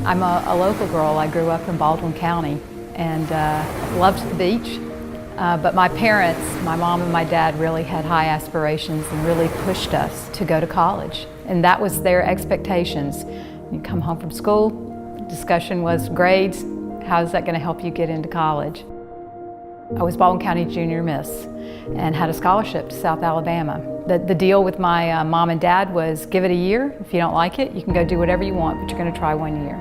I'm a local girl. I grew up in Baldwin County and loved the beach. But my parents, my mom and my dad, really had high aspirations and really pushed us to go to college. And that was their expectations. You come home from school, discussion was grades, how is that going to help you get into college? I was Baldwin County Junior Miss and had a scholarship to South Alabama. The deal with my mom and dad was give it a year. If you don't like it, you can go do whatever you want, but you're going to try 1 year.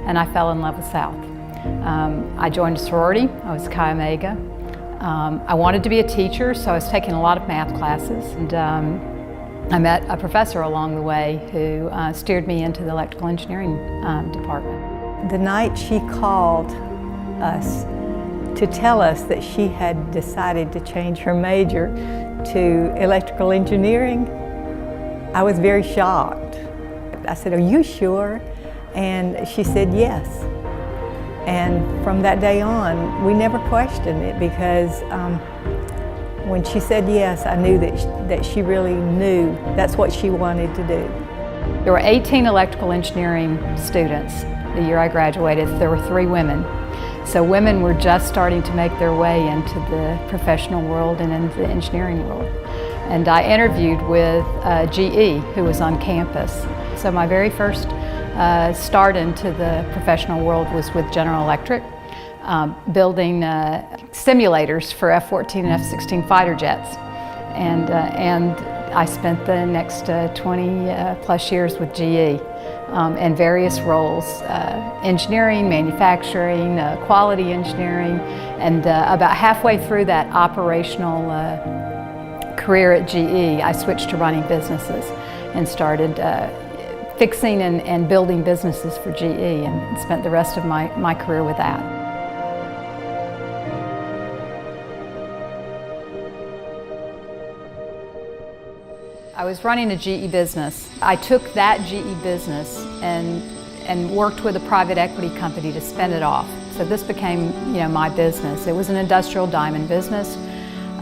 And I fell in love with South. I joined a sorority. I was Chi Omega. I wanted to be a teacher, so I was taking a lot of math classes. And I met a professor along the way who steered me into the electrical engineering department. The night she called us to tell us that she had decided to change her major to electrical engineering, I was very shocked. I said, "Are you sure?" And she said, "Yes." And from that day on, we never questioned it because when she said yes, I knew that she really knew that's what she wanted to do. There were 18 electrical engineering students the year I graduated. There were 3 women. So women were just starting to make their way into the professional world and into the engineering world. And I interviewed with GE, who was on campus. So my very first start into the professional world was with General Electric, building simulators for F-14 and F-16 fighter jets. And I spent the next 20 plus years with GE in various roles, engineering, manufacturing, quality engineering, and about halfway through that operational career at GE, I switched to running businesses and started fixing and building businesses for GE, and spent the rest of my career with that. I was running a GE business. I took that GE business and worked with a private equity company to spin it off. So this became, my business. It was an industrial diamond business.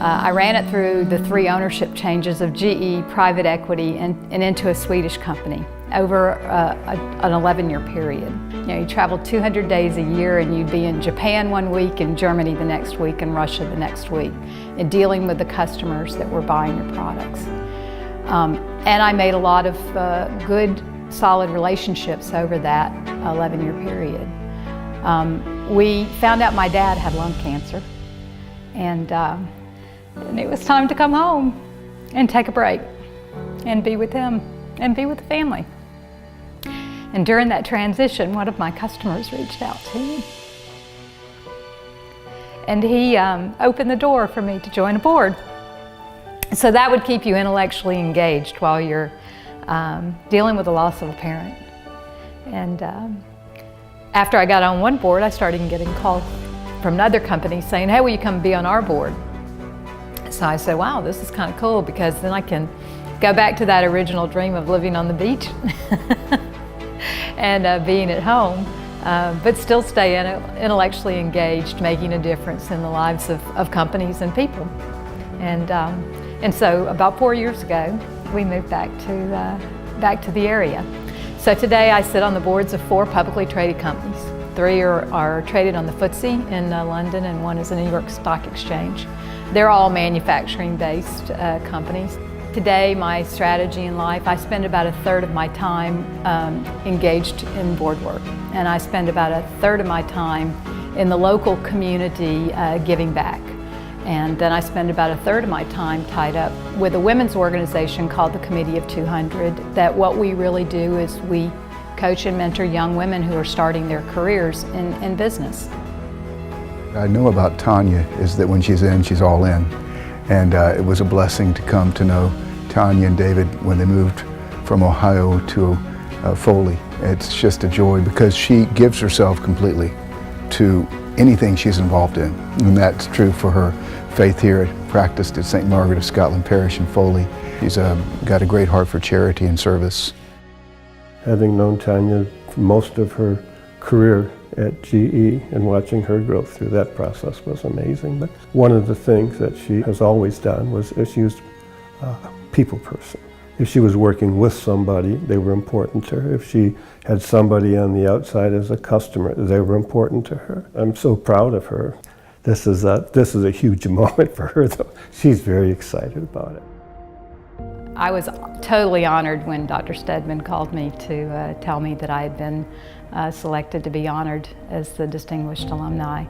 I ran it through the 3 ownership changes of GE, private equity, and into a Swedish company over an 11-year period. You traveled 200 days a year, and you'd be in Japan 1 week, and Germany the next week, and Russia the next week, and dealing with the customers that were buying your products. And I made a lot of good, solid relationships over that 11-year period. We found out my dad had lung cancer, and it was time to come home and take a break and be with him and be with the family. And during that transition, one of my customers reached out to me. And he opened the door for me to join a board. So that would keep you intellectually engaged while you're dealing with the loss of a parent. And after I got on one board, I started getting calls from another company saying, "Hey, will you come be on our board?" So I said, wow, this is kind of cool, because then I can go back to that original dream of living on the beach and being at home, but still stay intellectually engaged, making a difference in the lives of companies and people. And so about 4 years ago, we moved back to the area. So today I sit on the boards of 4 publicly traded companies. 3 are traded on the FTSE in London, and 1 is a New York Stock Exchange. They're all manufacturing-based companies. Today, my strategy in life, I spend about 1/3 of my time engaged in board work, and I spend about 1/3 of my time in the local community giving back. And then I spend about 1/3 of my time tied up with a women's organization called the Committee of 200, that what we really do is we coach and mentor young women who are starting their careers in business. I know about Tanya is that when she's in, she's all in. And it was a blessing to come to know Tanya and David when they moved from Ohio to Foley. It's just a joy because she gives herself completely to anything she's involved in. And that's true for her faith here, practiced at St. Margaret of Scotland Parish in Foley. She's got a great heart for charity and service. Having known Tanya for most of her career at GE and watching her grow through that process was amazing. But one of the things that she has always done was she was a people person. If she was working with somebody, they were important to her. If she had somebody on the outside as a customer, they were important to her. I'm so proud of her. This is a huge moment for her, though. She's very excited about it. I was totally honored when Dr. Stedman called me to tell me that I had been selected to be honored as the Distinguished Alumni.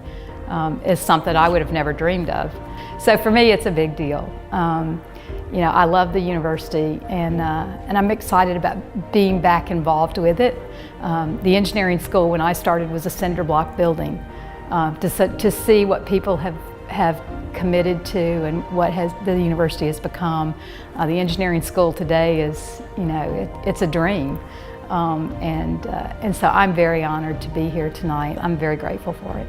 It's something I would have never dreamed of. So for me, it's a big deal. You know, I love the university, and I'm excited about being back involved with it. The engineering school, when I started, was a cinder block building. To see what people have committed to and what the university has become. The engineering school today is, you know, it's a dream. And so I'm very honored to be here tonight. I'm very grateful for it.